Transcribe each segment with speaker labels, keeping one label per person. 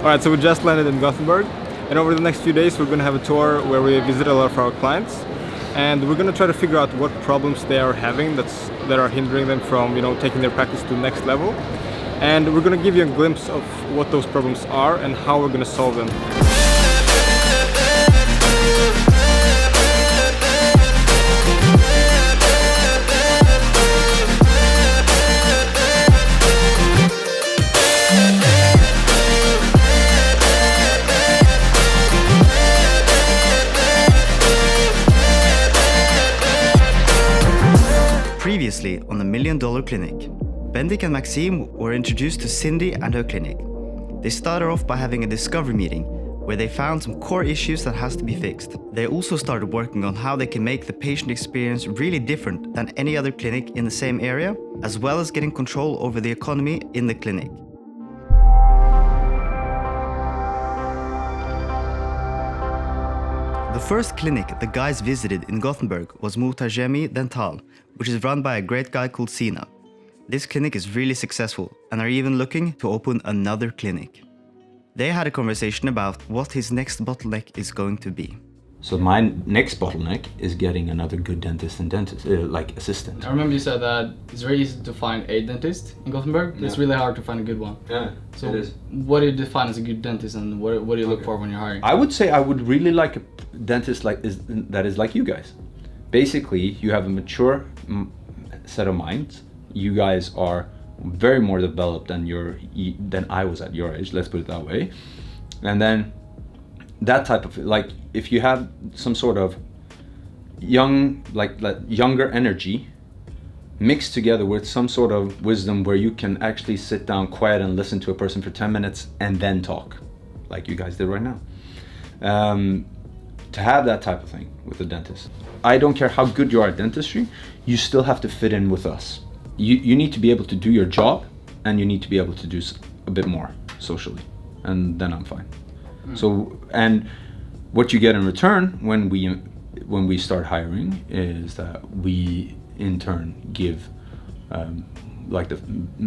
Speaker 1: Alright, so we just landed in Gothenburg, and over the next few days we're going to have a tour where we visit a lot of our clients, and we're going to try to figure out what problems they are having that are hindering them from, taking their practice to the next level. And we're going to give you a glimpse of what those problems are and how we're going to solve them.
Speaker 2: Previously on the $1 Million Clinic, Bendik and Maxime were introduced to Cindy and her clinic. They started off by having a discovery meeting where they found some core issues that has to be fixed. They also started working on how they can make the patient experience really different than any other clinic in the same area, as well as getting control over the economy in the clinic. The first clinic the guys visited in Gothenburg was Mutajemi Dental, which is run by a great guy called Sina. This clinic is really successful and are even looking to open another clinic. They had a conversation about what his next bottleneck is going to be.
Speaker 3: So my next bottleneck is getting another good dentist and assistant.
Speaker 4: I remember you said that it's very easy to find a dentist in Gothenburg.
Speaker 3: Yeah.
Speaker 4: It's really hard to find a good one.
Speaker 3: Yeah,
Speaker 4: so
Speaker 3: it is.
Speaker 4: What do you define as a good dentist, and what do you look for when you're hiring?
Speaker 3: I would say I would really like a dentist that is like you guys. Basically, you have a mature set of minds. You guys are very more developed than I was at your age. Let's put it that way. And then that type of if you have some sort of younger energy mixed together with some sort of wisdom where you can actually sit down quiet and listen to a person for 10 minutes and then talk, like you guys did right now. To have that type of thing with a dentist. I don't care how good you are at dentistry, you still have to fit in with us. You need to be able to do your job, and you need to be able to do a bit more socially, and then I'm fine. So, and what you get in return when we start hiring is that we in turn give the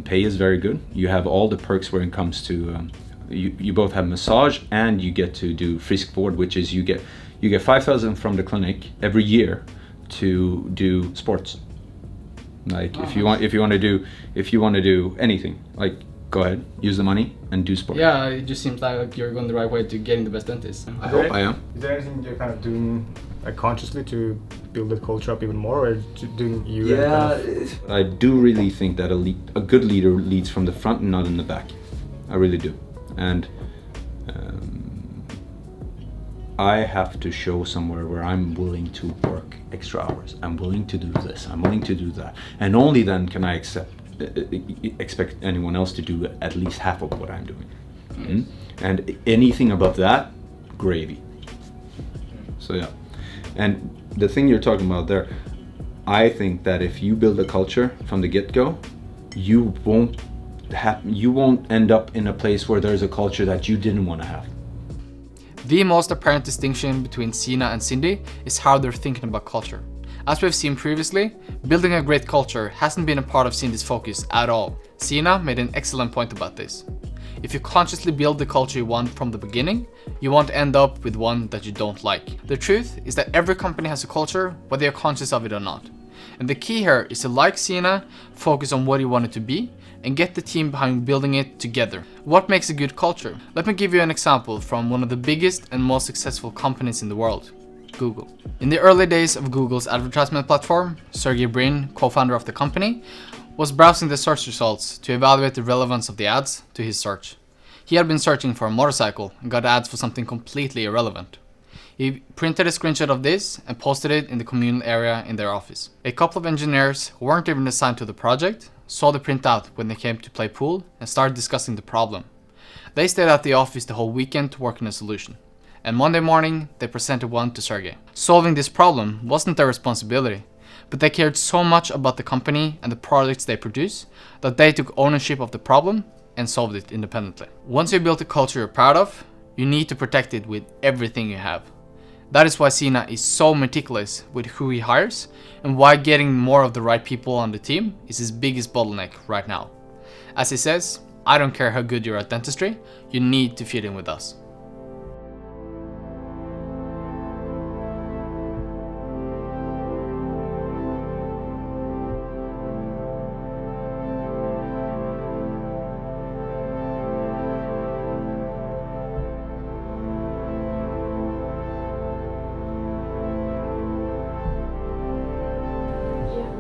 Speaker 3: pay is very good. You have all the perks when it comes to you both have massage and you get to do friskvård, which is you get 5,000 from the clinic every year to do sports. If you want to do anything, go ahead, use the money and do sport.
Speaker 4: Yeah, it just seems like you're going the right way to getting the best dentist.
Speaker 3: I hope I am.
Speaker 1: Is there anything you're kind of doing consciously to build the culture up even more, or doing you?
Speaker 3: Yeah, I do really think that a good leader leads from the front and not in the back. I really do, and I have to show somewhere where I'm willing to work extra hours. I'm willing to do this. I'm willing to do that, and only then can I expect anyone else to do at least half of what I'm doing. Mm-hmm. And anything above that, gravy. So yeah, and the thing you're talking about there, I think that if you build a culture from the get-go, you won't end up in a place where there's a culture that you didn't want to have.
Speaker 4: The most apparent distinction between Sina and Cindy is how they're thinking about culture. As we've seen previously, building a great culture hasn't been a part of Cindy's focus at all. Sina made an excellent point about this. If you consciously build the culture you want from the beginning, you won't end up with one that you don't like. The truth is that every company has a culture, whether you're conscious of it or not. And the key here is to, like Sina, focus on what you want it to be and get the team behind building it together. What makes a good culture? Let me give you an example from one of the biggest and most successful companies in the world, Google. In the early days of Google's advertisement platform, Sergey Brin, co-founder of the company, was browsing the search results to evaluate the relevance of the ads to his search. He had been searching for a motorcycle and got ads for something completely irrelevant. He printed a screenshot of this and posted it in the communal area in their office. A couple of engineers who weren't even assigned to the project saw the printout when they came to play pool and started discussing the problem. They stayed at the office the whole weekend to work on a solution. And Monday morning, they presented one to Sergey. Solving this problem wasn't their responsibility, but they cared so much about the company and the products they produce that they took ownership of the problem and solved it independently. Once you built a culture you're proud of, you need to protect it with everything you have. That is why Sina is so meticulous with who he hires and why getting more of the right people on the team is his biggest bottleneck right now. As he says, I don't care how good you're at dentistry, you need to fit in with us.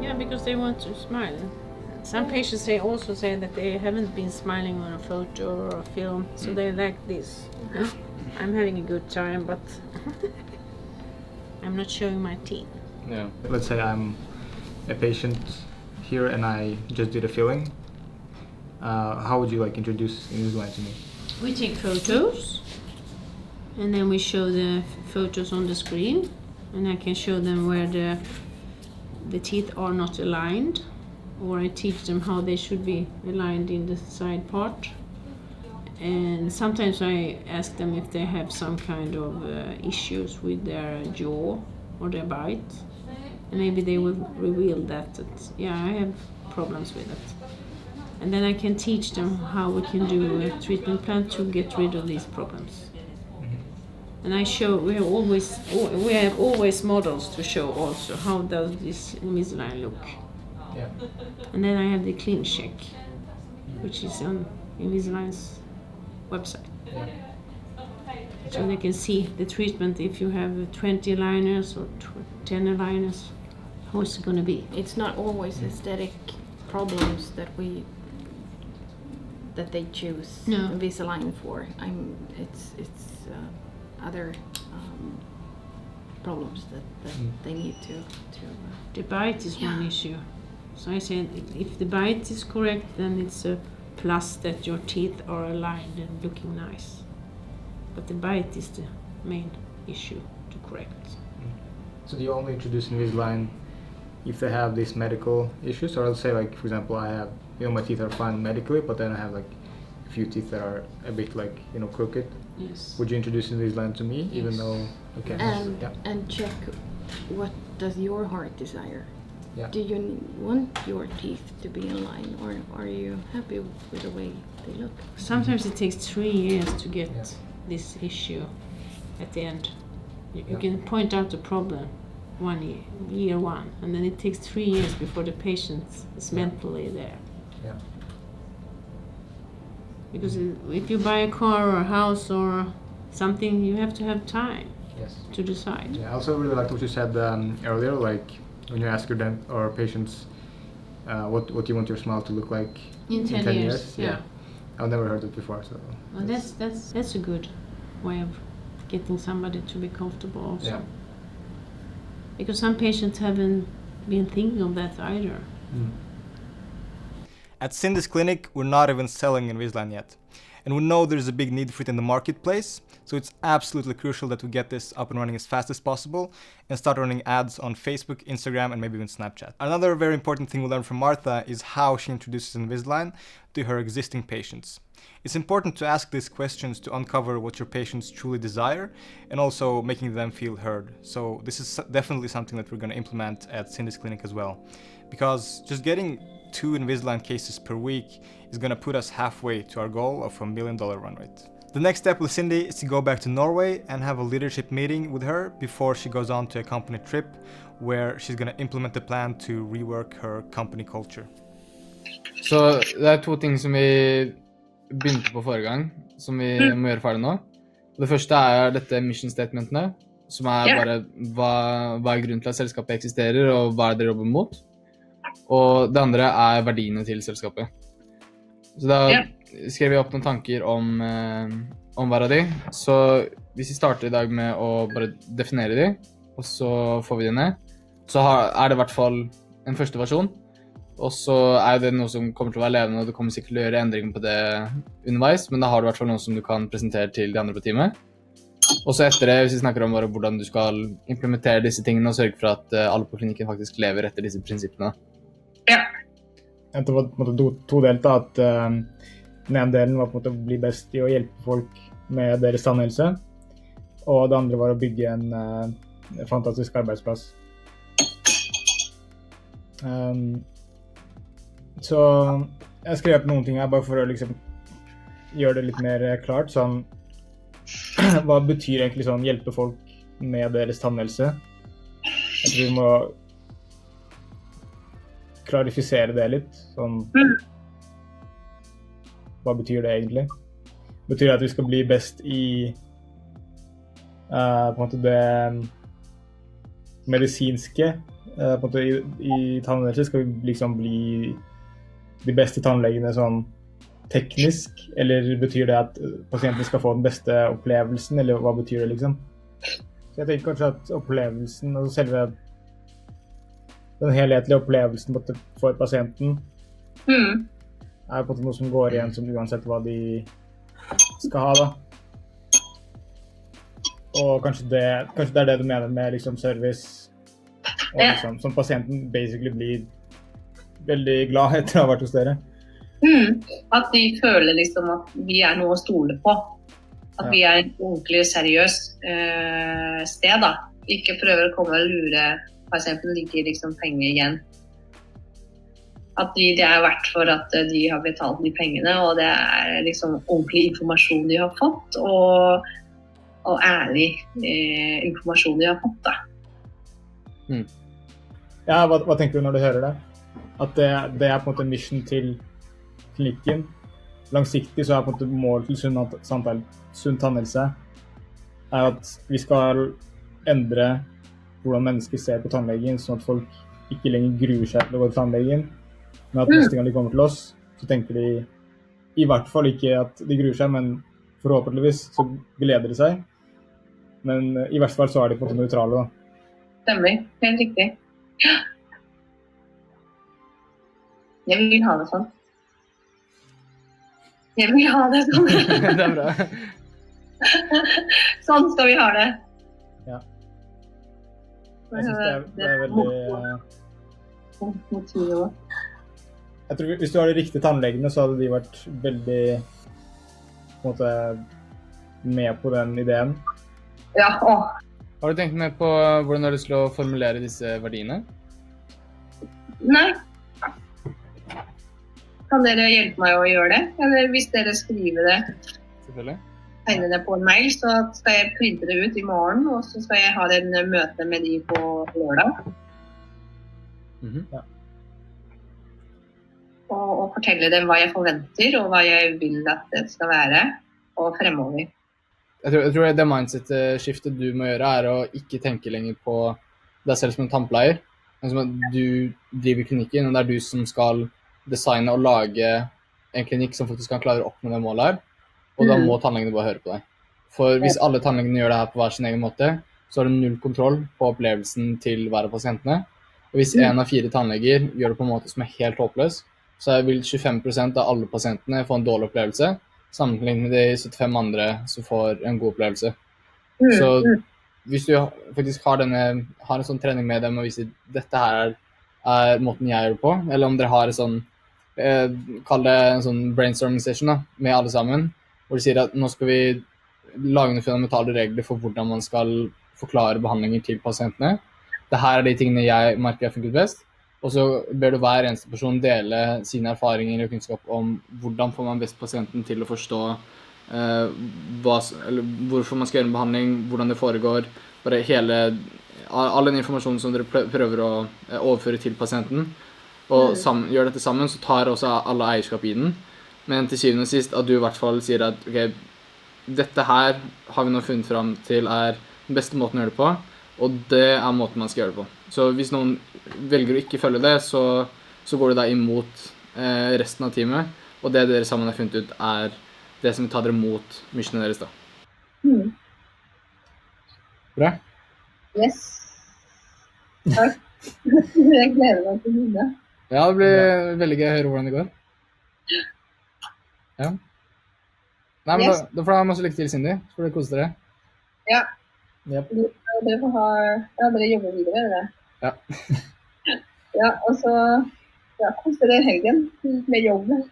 Speaker 5: Yeah, because they want to smile. Some patients also say that they haven't been smiling on a photo or a film, so they like this. I'm having a good time, but I'm not showing my teeth.
Speaker 1: Yeah. Let's say I'm a patient here and I just did a filling. How would you like introduce Invisalign to me?
Speaker 5: We take photos, and then we show the photos on the screen, and I can show them where the teeth are not aligned, or I teach them how they should be aligned in the side part. And sometimes I ask them if they have some kind of issues with their jaw or their bite, and maybe they will reveal that yeah, I have problems with it. And then I can teach them how we can do a treatment plan to get rid of these problems. And I show, we have always models to show also how does this Invisalign look.
Speaker 1: Yeah.
Speaker 5: And then I have the clean check, which is on Invisalign's website. So they can see the treatment if you have 20 aligners or 10 aligners, how it's going to be.
Speaker 6: It's not always aesthetic problems that they choose
Speaker 5: No.
Speaker 6: Invisalign for. It's other problems that they need to
Speaker 5: The bite is one issue. So I said if the bite is correct, then it's a plus that your teeth are aligned and looking nice. But the bite is the main issue to correct.
Speaker 1: So do you only introduce Invisalign if they have these medical issues? Or I'll say like, for example, I have, my teeth are fine medically, but then I have like a few teeth that are a bit like, crooked.
Speaker 5: Yes.
Speaker 1: Would you introduce Invisalign to me, even
Speaker 5: Yes.
Speaker 1: though, okay.
Speaker 6: and check what does your heart desire.
Speaker 1: Yeah.
Speaker 6: Do you want your teeth to be in line, or are you happy with the way they look?
Speaker 5: Sometimes it takes 3 years to get
Speaker 1: Yeah.
Speaker 5: this issue at the end. You
Speaker 1: Yeah.
Speaker 5: can point out the problem year one, and then it takes 3 years before the patient is mentally there.
Speaker 1: Yeah.
Speaker 5: Because if you buy a car or a house or something, you have to have time
Speaker 1: Yes.
Speaker 5: to decide.
Speaker 1: Yeah, I also really liked what you said earlier, like when you ask your or patients what you want your smile to look like
Speaker 5: In 10 years, yeah.
Speaker 1: I've never heard it before, so.
Speaker 5: Well, that's a good way of getting somebody to be comfortable also.
Speaker 1: Yeah.
Speaker 5: Because some patients haven't been thinking of that either.
Speaker 1: At Cindy's clinic, we're not even selling Invisalign yet. And we know there's a big need for it in the marketplace, so it's absolutely crucial that we get this up and running as fast as possible and start running ads on Facebook, Instagram, and maybe even Snapchat. Another very important thing we learned from Martha is how she introduces Invisalign to her existing patients. It's important to ask these questions to uncover what your patients truly desire and also making them feel heard. So this is definitely something that we're going to implement at Cindy's clinic as well. Because just getting 2 Invisalign cases per week is going to put us halfway to our goal of $1 million run rate. The next step with Cindy is to go back to Norway and have a leadership meeting with her before she goes on to a company trip where she's going to implement the plan to rework her company culture.
Speaker 4: Så det 2 ting som vi begynte på forrige gang, som vi må gjøre ferdig nå. Det første dette mission statementene, som bare hva grunnen til at selskapet eksisterer, og hva dere jobber mot. Og det andre verdiene til selskapet. Så da skrev vi opp noen tanker om hver av de. Så hvis vi starter i dag med å bare definere de, og så får vi de ned, så det i hvert fall en første versjon. Og så det noe som kommer til å være levende, og du kommer sikkert til å gjøre endringer på det underveis, men da har du i hvert fall noe som du kan presentere til de andre på teamet. Og så etter det, hvis vi snakker om bare hvordan du skal implementere disse tingene og sørge for at alle på klinikken faktisk lever etter disse prinsippene.
Speaker 1: Ja. Det var på en måte todelt da, at den ene delen var på en måte å bli best i å hjelpe folk med deres tannhelse, og det andre var å bygge en fantastisk arbeidsplass. Så jeg skrev opp noen ting her bare for å liksom gjøre det litt mer klart, sånn, hva betyr egentlig sånn hjelpe folk med deres tannhelse? Jeg tror vi må klarifisere det litt, sånn, hva betyr det egentlig? Betyr det at vi skal bli best i på en måte det medisinske, på en måte i tannhelse? Skal vi liksom bli de beste tannlegene sånn teknisk, eller betyr det at pasienten skal få den beste opplevelsen, eller hva betyr det liksom? Så jeg tenker kanskje at opplevelsen, altså selve den helhetlige opplevelsen for pasienten er på en måte noe som går igjen som uansett hva de skal ha da. Og kanskje det er det du mener med liksom service, og liksom, som pasienten basically blir veldig glad etter å ha vært hos dere.
Speaker 7: At de føler liksom at vi er noe å stole på. At vi er et ordentlig seriøs sted da. Ikke prøver å komme og lure pasienten, ligger liksom penger igjen. At det er verdt for at de har betalt de pengene, og det er liksom ordentlig informasjon de har fått, og ærlig informasjon de har fått da.
Speaker 1: Ja, hva tenker du når du hører det? At det er på en måte mission til klinikken. Langsiktig så er på en måte målet til sunn tannhelse er at vi skal endre hvordan mennesker ser på tannlegen, sånn at folk ikke lenger gruer seg til å gå til tannlegen, men at neste gang de kommer til oss, så tenker de i hvert fall ikke at de gruer seg, men forhåpentligvis så gleder de seg. Men i hvert fall så er de på en måte nøytrale da.
Speaker 7: Stemmer, helt riktig. Jeg vil ha det sånn. Jeg vil ha det sånn.
Speaker 4: Det er bra.
Speaker 7: Sånn skal vi ha det.
Speaker 1: Ja. Jeg synes det er veldig... Jeg tror hvis du har de riktige tannlegene, så hadde de vært veldig på en måte med på den ideen.
Speaker 7: Ja,
Speaker 4: Har du tenkt mer på hvordan du har lyst til å formulere disse verdiene?
Speaker 7: Nei. Kan dere hjelpe meg å gjøre det? Eller hvis dere skriver det,
Speaker 4: Selvfølgelig.
Speaker 7: tegner det på en mail, så skal jeg printe det ut i morgen, og så skal jeg ha en møte med de på lørdag.
Speaker 4: Ja.
Speaker 7: Og fortelle dem hva jeg forventer, og hva jeg vil at det skal være, og fremover.
Speaker 4: Jeg tror det mindset-skiftet du må gjøre er å ikke tenke lenger på deg selv som en tannpleier. Men som at du driver klinikken, og det er du som skal designe og lage en klinikk som faktisk kan klare å oppnå det målet her. Og da må tannlegene bare høre på deg. For hvis alle tannlegene gjør det her på hver sin egen måte, så har du null kontroll på opplevelsen til hver av pasientene. Og hvis 1 av 4 tannleger gjør det på en måte som er helt håpløs, så vil 25% av alle pasientene få en dårlig opplevelse, sammenlignet med de 75 andre som får en god opplevelse. Så hvis du faktisk har en sånn trening med dem og viser dette her er måten jeg gjør det på, eller om dere har en sånn, kall det en sånn brainstorming session da, med alle sammen, hvor de sier at nå skal vi lage noen fundamentale regler for hvordan man skal forklare behandlinger til pasientene. Dette er de tingene jeg merker har funket best. Og så ber du hver eneste person dele sine erfaringer og kunnskap om hvordan får man best pasienten til å forstå hvorfor man skal gjøre en behandling, hvordan det foregår, bare all den informasjonen som dere prøver å overføre til pasienten. Og gjør dette sammen, så tar også alle eierskap i den. Men til syvende og sist at du i hvert fall sier at ok, dette her har vi nå funnet frem til er den beste måten å gjøre det på, og det er måten man skal gjøre det på. Så hvis noen velger å ikke følge det, så går det da imot resten av teamet, og det dere sammen har funnet ut er det som tar dere mot missionen deres da. Bra?
Speaker 7: Yes. Takk. Jeg gleder meg til å begynne.
Speaker 4: Ja, det blir veldig gøy å høre hvordan det går. Ja. Nei, men da får dere masse lykke til, Cindy. Så får dere kose dere.
Speaker 7: Ja.
Speaker 1: Yep.
Speaker 7: Dere får ha... Ja, dere jobber videre, eller?
Speaker 4: Ja.
Speaker 7: Ja, og så... Ja, kose dere i helgen med jobben.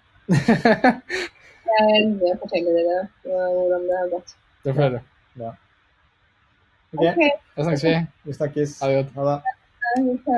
Speaker 7: Jeg vil fortelle dere hvordan det har gått.
Speaker 4: Det får dere.
Speaker 1: Ja.
Speaker 7: Ok.
Speaker 4: Da snakkes vi.
Speaker 1: Vi snakkes.
Speaker 4: Ha det godt.
Speaker 1: Ha det.
Speaker 7: Ok.